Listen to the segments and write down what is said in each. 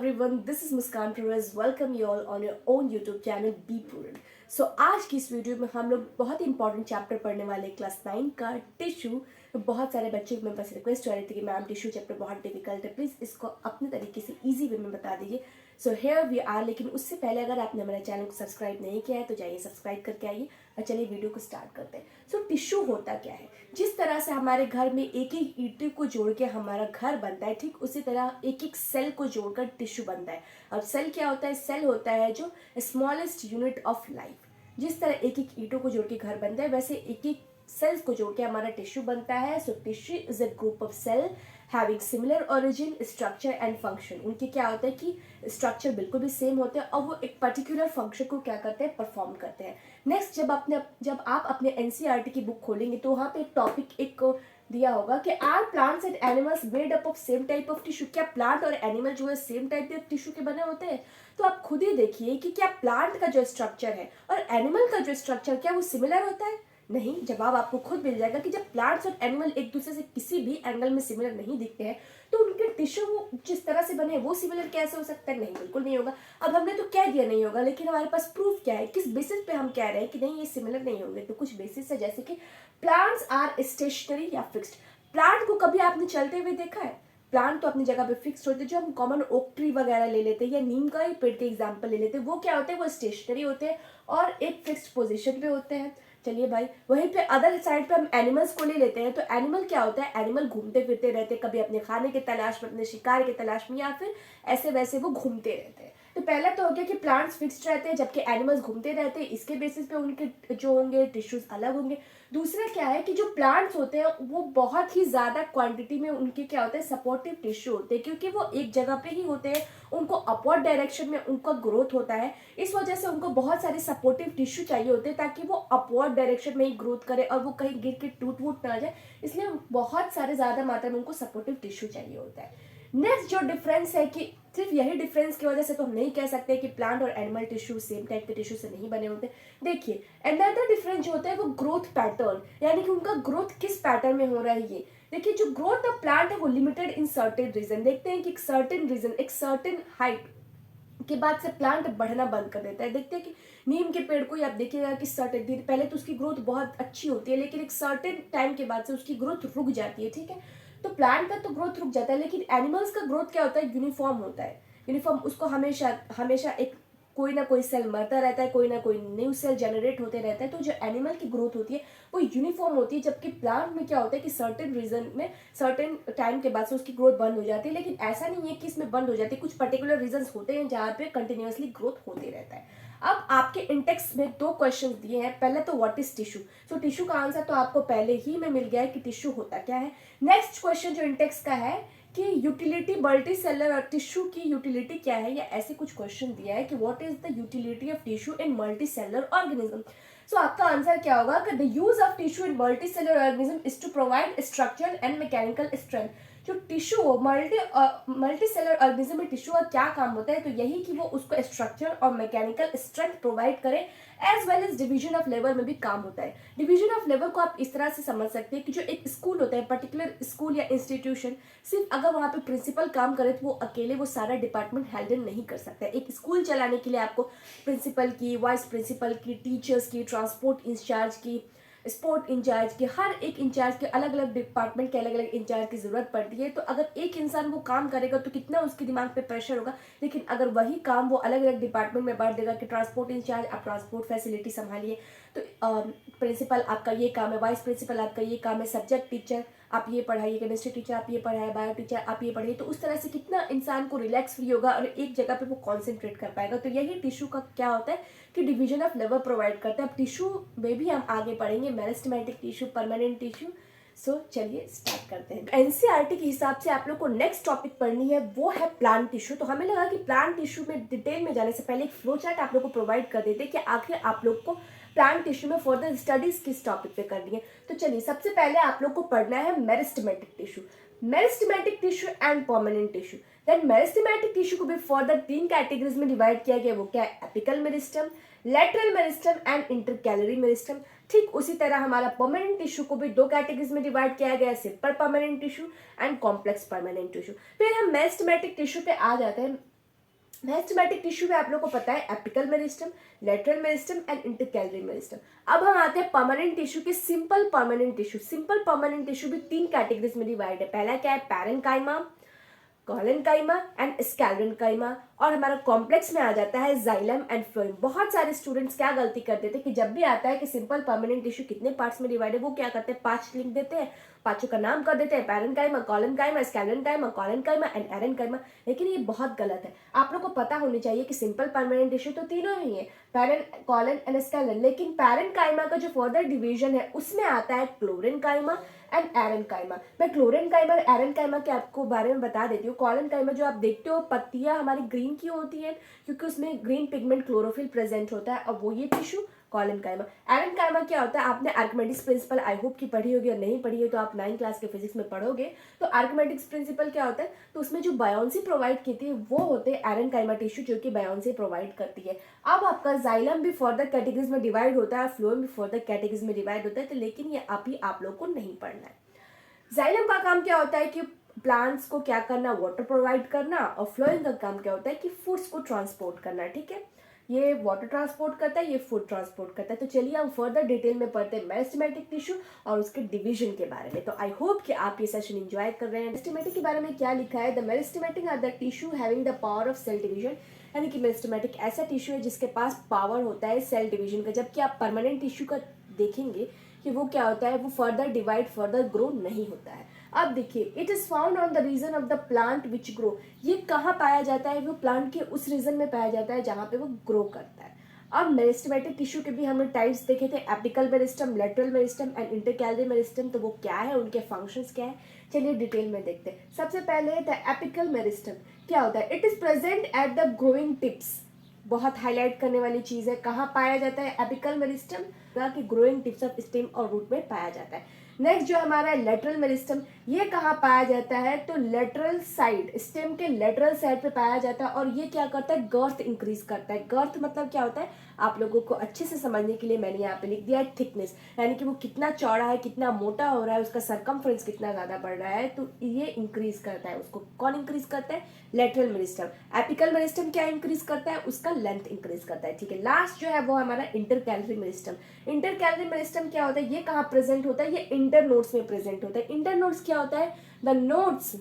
everyone, this is Muskan Perez. Welcome you all on your own YouTube channel Be Prudent. So आज की इस video में हम लोग बहुत ही इंपॉर्टेंट चैप्टर पढ़ने वाले क्लास 9 का टिश्यू। बहुत सारे बच्चों की मेरे पास रिक्वेस्ट आ रही थी कि मैम टिश्यू चैप्टर बहुत डिफिकल्ट है, प्लीज़ इसको अपने तरीके से इजी वे में बता दीजिए। So here we are. लेकिन उससे पहले अगर आपने हमारे चैनल को सब्सक्राइब नहीं किया है तो जाइए सब्सक्राइब करके आइए और चलिए वीडियो को स्टार्ट करते हैं। सो टिश्यू होता क्या है? जिस तरह से हमारे घर में एक एक ईंटे को जोड़ के हमारा घर बनता है, ठीक उसी तरह एक एक सेल को जोड़कर टिश्यू बनता है। अब सेल क्या होता है? सेल होता है जो स्मॉलेस्ट यूनिट ऑफ लाइफ। जिस तरह एक एक ईंटों को जोड़ के घर बनता है, वैसे एक एक सेल्स को जोड़ के हमारा टिश्यू बनता है। So tissue is a group of cell having similar origin, structure and function. उनके क्या होता है कि स्ट्रक्चर बिल्कुल भी सेम होते हैं और वो एक पर्टिकुलर फंक्शन को क्या करते हैं, परफॉर्म करते हैं। नेक्स्ट, जब आप अपने एनसीईआरटी की बुक खोलेंगे तो वहाँ पे एक टॉपिक एक दिया होगा कि are plants and animals made up of same type of tissue. क्या प्लांट और एनिमल जो है सेम टाइप के टिश्यू के बने होते हैं? तो आप खुद ही देखिए कि क्या प्लांट का जो स्ट्रक्चर है और एनिमल का जो स्ट्रक्चर क्या वो सिमिलर होता है? नहीं। जवाब आपको खुद मिल जाएगा कि जब प्लांट्स और एनिमल एक दूसरे से किसी भी एंगल में सिमिलर नहीं दिखते हैं तो उनके टिश्यू वो जिस तरह से बने हैं वो सिमिलर कैसे हो सकता है? नहीं, बिल्कुल नहीं होगा। अब हमने तो कह दिया नहीं होगा, लेकिन हमारे पास प्रूफ क्या है? किस बेसिस पे हम कह रहे हैं कि नहीं ये सिमिलर नहीं होंगे? तो कुछ बेसिस है, जैसे कि प्लांट्स आर स्टेशनरी या फिक्स्ड। प्लांट को कभी आपने चलते हुए देखा है? प्लांट तो अपनी जगह पे फिक्स्ड होते हैं। जो हम कॉमन ओक ट्री वगैरह ले लेते हैं या नीम का ही पेड़ के एग्जांपल ले लेते हैं, वो क्या होते हैं? वो स्टेशनरी होते हैं और एक फिक्स्ड पोजीशन पे होते हैं। चलिए भाई, वहीं पे अदर साइड पे हम एनिमल्स को ले लेते हैं। तो एनिमल क्या होता है? एनिमल घूमते फिरते रहते हैं, कभी अपने खाने की तलाश में, अपने शिकार की तलाश में, या फिर ऐसे वैसे वो घूमते रहते हैं। तो पहला तो हो गया कि प्लांट्स फिक्स्ड रहते हैं जबकि एनिमल्स घूमते रहते हैं। इसके बेसिस पे उनके जो होंगे टिश्यूज अलग होंगे। दूसरा क्या है कि जो प्लांट्स होते हैं वो बहुत ही ज़्यादा क्वांटिटी में उनके क्या होते हैं, सपोर्टिव टिश्यू होते हैं, क्योंकि वो एक जगह पे ही होते हैं। उनको अपवर्ड डायरेक्शन में उनका ग्रोथ होता है, इस वजह से उनको बहुत सारे सपोर्टिव टिश्यू चाहिए होते हैं ताकि वो अपवर्ड डायरेक्शन में ही ग्रोथ करे और वो कहीं गिर के टूट वूट ना जाए। इसलिए बहुत सारे ज़्यादा मात्रा में उनको सपोर्टिव टिश्यू चाहिए होता है। नेक्स्ट जो डिफरेंस है कि सिर्फ यही डिफरेंस की वजह से तो हम नहीं कह सकते कि प्लांट और एनिमल टिश्यू सेम टाइप के टिश्यू से नहीं बने होते। देखिए, अनदर डिफरेंस जो होता है वो ग्रोथ पैटर्न, यानी कि उनका ग्रोथ किस पैटर्न में हो रहा है। ये देखिए, जो ग्रोथ ऑफ प्लांट है वो लिमिटेड इन सर्टेन रीजन। देखते हैं कि एक सर्टेन रीजन, एक सर्टेन हाइट के बाद से प्लांट बढ़ना बंद कर देता है। देखते हैं कि नीम के पेड़ को ही आप देखिएगा कि सर्टेन पहले तो उसकी ग्रोथ बहुत अच्छी होती है, लेकिन एक सर्टेन टाइम के बाद से उसकी ग्रोथ रुक जाती है। ठीक है, तो प्लांट का तो ग्रोथ रुक जाता है, लेकिन एनिमल्स का ग्रोथ क्या होता है? यूनिफॉर्म होता है। यूनिफॉर्म, उसको हमेशा हमेशा एक कोई ना कोई सेल मरता रहता है, कोई ना कोई न्यू सेल जनरेट होते रहता है। तो जो एनिमल की ग्रोथ होती है वो यूनिफॉर्म होती है, जबकि प्लांट में क्या होता है कि सर्टेन रीजन में, सर्टेन टाइम के बाद से उसकी ग्रोथ बंद हो जाती है। लेकिन ऐसा नहीं है कि इसमें बंद हो जाती है, कुछ पर्टिकुलर रीजन होते हैं जहाँ पे कंटिन्यूसली ग्रोथ होते रहता है। अब आपके इंटेक्स में दो क्वेश्चन दिए हैं। पहले तो what is tissue. So tissue का आंसर तो आपको पहले ही में मिल गया है कि टिश्यू होता क्या है। नेक्स्ट क्वेश्चन जो इंटेक्स का है कि यूटिलिटी मल्टी सेलर और टिश्यू की यूटिलिटी क्या है, या ऐसे कुछ क्वेश्चन दिया है कि what is the utility of tissue in multicellular organism. So आपका आंसर क्या होगा कि the use of tissue in multicellular organism is to provide structure and mechanical strength. जो टिश्यू हो, मल्टी सेलर ऑर्गेनिज्म में tissue का क्या काम होता है? तो यही कि वो उसको स्ट्रक्चर और मैकेनिकल स्ट्रेंथ प्रोवाइड करे, as well as division of labour में भी काम होता है। डिवीजन ऑफ लेबर को आप इस तरह से समझ सकते हैं कि जो एक स्कूल होता है, पर्टिकुलर स्कूल या इंस्टीट्यूशन, सिर्फ अगर वहाँ पे प्रिंसिपल काम करे तो वो अकेले वो सारा डिपार्टमेंट हैंडल नहीं कर सकता है। एक स्कूल चलाने के लिए आपको प्रिंसिपल की, वाइस प्रिंसिपल की, टीचर्स की, ट्रांसपोर्ट इंचार्ज की, स्पोर्ट इंचार्ज की, हर एक इंचार्ज के अलग अलग डिपार्टमेंट के अलग अलग इंचार्ज की जरूरत पड़ती है। तो अगर एक इंसान वो काम करेगा तो कितना उसके दिमाग पे प्रेशर होगा। लेकिन अगर वही काम वो अलग अलग डिपार्टमेंट में बांट देगा कि ट्रांसपोर्ट इंचार्ज आप ट्रांसपोर्ट फैसिलिटी संभालिए, तो प्रिंसिपल आपका ये काम है, वाइस प्रिंसिपल आपका ये काम है, सब्जेक्ट टीचर आप ये पढ़ाइए, केमिस्ट्री टीचर आप ये पढ़ाए, बायो टीचर आप ये पढ़ाइए। तो उस तरह से कितना इंसान को रिलैक्स फ्री होगा और एक जगह पे वो कॉन्सेंट्रेट कर पाएगा। तो यही टिश्यू का क्या होता है कि डिवीजन ऑफ लेबर प्रोवाइड करता है। अब टिश्यू में भी हम आगे पढ़ेंगे, मेरिस्टेमेटिक टिश्यू, परमानेंट टिश्यू। सो चलिए स्टार्ट करते हैं। एनसीईआरटी के हिसाब से आप लोग को नेक्स्ट टॉपिक पढ़नी है वो है प्लांट टिश्यू। तो हमें लगा कि प्लांट टिश्यू में डिटेल में जाने से पहले एक फ्लो चार्ट आप लोग को प्रोवाइड कर देते कि आखिर आप लोग को प्लांट टिश्यू में फर्दर स्टडीज किस टॉपिक पे करनी है। तो चलिए, सबसे पहले आप लोग को पढ़ना है meristematic tissue, meristematic tissue and permanent tissue. Then meristematic tissue को भी फर्दर 3 कैटेगरीज में डिवाइड किया गया। वो क्या है? Apical meristem, lateral meristem and intercalary meristem. ठीक उसी तरह हमारा परमानेंट टिश्यू को भी 2 कैटेगरीज में डिवाइड किया गया है, simple permanent tissue and complex permanent tissue. फिर हम मेरिस्टेमेटिक टिश्यू पे आ जाते हैं। मेरिस्टेमेटिक टिश्यू में आप लोगों को पता है apical meristem, lateral meristem and intercalary meristem. अब हम आते हैं परमानेंट टिश्यू के simple permanent tissue. Simple permanent tissue भी 3 कैटेगरीज में डिवाइड है। पहला क्या है, पैरेन्काइमा, कॉलेनकाइमा एंड स्कैलेरेन्काइमा, और हमारा कॉम्प्लेक्स में आ जाता है जाइलम एंड फ्लोएम। बहुत सारे स्टूडेंट्स क्या गलती करते थे कि जब भी आता है कि सिंपल परमानेंट टिश्यू कितने पार्ट्स में डिवाइड है, वो क्या करते हैं 5 लिख देते हैं, पांचों का नाम कर देते हैं, parenchyma, collenchyma, sclerenchyma, collenchyma and aerenchyma. लेकिन ये बहुत गलत है। आप लोग को पता होनी चाहिए कि सिंपल परमानेंट टिश्यू तो तीनों ही है, पैरेन, कॉलन एंड स्कैलेरन। लेकिन पैरेन्काइमा का जो फर्दर डिवीजन है उसमें आता है क्लोरेन्काइमा एंड एरेन्काइमा। मैं क्लोरेन्काइमा और एरेन्काइमा के आपको बारे में बता देती हूँ। कॉलेनकाइमा जो आप देखते हो पत्तियां हमारी ग्रीन क्यों होती है, क्योंकि उसमें ग्रीन पिगमेंट क्लोरोफिल प्रेजेंट होता है, और वो ये टिश्यू कॉलेनकाइमा। एरेन्काइमा क्या होता है, आपने आर्किमिडीज प्रिंसिपल आई होप की पढ़ी होगी, और नहीं पढ़ी है तो आप 9th क्लास के फिजिक्स में पढ़ोगे। तो आर्किमिडीज प्रिंसिपल क्या होता है, तो उसमें जो बायोन्सी प्रोवाइड की थी वो होते हैं एरेन्काइमा टिश्यू, जो कि बायोन्सी प्रोवाइड करती है। अब आपका जाइलम भी फर्दर कैटेगरीज में डिवाइड होता है, फ्लोएम भी फर्दर कैटेगरीज में डिवाइड होता है, तो लेकिन ये अभी आप लोग को नहीं पढ़ना है। जाइलम का काम क्या होता है कि प्लांट्स को क्या करना, वाटर प्रोवाइड करना, और फ्लोएम का काम क्या होता है कि फूड्स को ट्रांसपोर्ट करना। ठीक है, ये वाटर ट्रांसपोर्ट करता है, ये फूड ट्रांसपोर्ट करता है। तो चलिए हम फर्दर डिटेल में पढ़ते हैं मेरिस्टेमेटिक टिश्यू और उसके डिवीजन के बारे में। तो आई होप कि आप ये सेशन एंजॉय कर रहे हैं। मेरिस्टेमेटिक के बारे में क्या लिखा है, the meristematic are the tissue having the power of cell division. यानी कि मेरिस्टेमेटिक ऐसा टिश्यू है जिसके पास पावर होता है सेल डिवीजन का। जबकि आप परमानेंट टिश्यू का देखेंगे कि वो क्या होता है, वो फर्दर डिवाइड फर्दर ग्रो नहीं होता है। अब देखिए, it is found on the region of the plant which grow. ये कहाँ पाया जाता है, वो प्लांट के उस रीजन में पाया जाता है जहाँ पे वो ग्रो करता है। अब मेरिस्टेमेटिक टिश्यू के भी हमने टाइप्स देखे थे, apical meristem, lateral meristem and intercalary meristem. तो वो क्या है, उनके फंक्शंस क्या है, चलिए डिटेल में देखते हैं। सबसे पहले द एपिकल मेरिस्टम क्या होता है, it is present at the growing tips. बहुत हाईलाइट करने वाली चीज है, कहाँ पाया जाता है एपिकल मेरिस्टम, कि ग्रोइंग टिप्स ऑफ स्टेम और रूट में पाया जाता है। नेक्स्ट जो हमारा है लेटरल मेरिस्टम, ये कहाँ पाया जाता है, तो लेटरल साइड, स्टेम के लेटरल साइड पे पाया जाता है, और ये क्या करता है, गर्थ इंक्रीज करता है। गर्थ मतलब क्या होता है, आप लोगों को अच्छे से समझने के लिए मैंने यहाँ पे लिख दिया है थिकनेस, यानी कि वो कितना चौड़ा है, कितना मोटा हो रहा है, उसका सरकमफ्रेंस कितना ज्यादा बढ़ रहा है, तो ये इंक्रीज करता है। उसको कौन इंक्रीज करता है, लेटरल मेरिस्टम। एपिकल मेरिस्टम क्या इंक्रीज करता है, उसका लेंथ इंक्रीज करता है। ठीक है, लास्ट जो है वो हमारा इंटरकैलरी मेरिस्टम। इंटरकैलरी मेरिस्टम क्या होता है, ये कहाँ प्रेजेंट होता है, ये इंटर नोड्स में प्रेजेंट होता है। इंटर नोड्स क्या होता है, द नोड्स,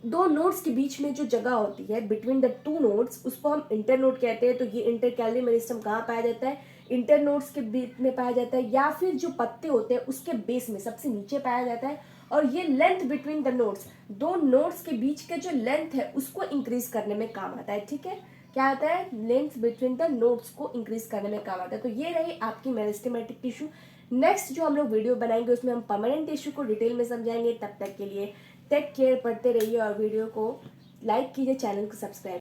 दो नोड्स के बीच में जो जगह होती है बिटवीन द टू नोड्स, उसको हम इंटर नोड कहते हैं। तो ये इंटरकैलरी मेरिस्टम कहाँ पाया जाता है, इंटर नोड्स के बीच में पाया जाता है, या फिर जो पत्ते होते हैं उसके बेस में सबसे नीचे पाया जाता है। और ये लेंथ बिटवीन द नोड्स, दो नोड्स के बीच के जो लेंथ है उसको इंक्रीज करने में काम आता है। ठीक है, क्या आता है, लेंथ बिटवीन द नोड्स को इंक्रीज करने में काम आता है। तो ये रही आपकी मेरिस्टेमेटिक टिश्यू। नेक्स्ट जो हम लोग वीडियो बनाएंगे उसमें हम परमानेंट टिश्यू को डिटेल में समझाएंगे। तब तक के लिए टेक केयर, पढ़ते रहिए और वीडियो को लाइक कीजिए, चैनल को सब्सक्राइब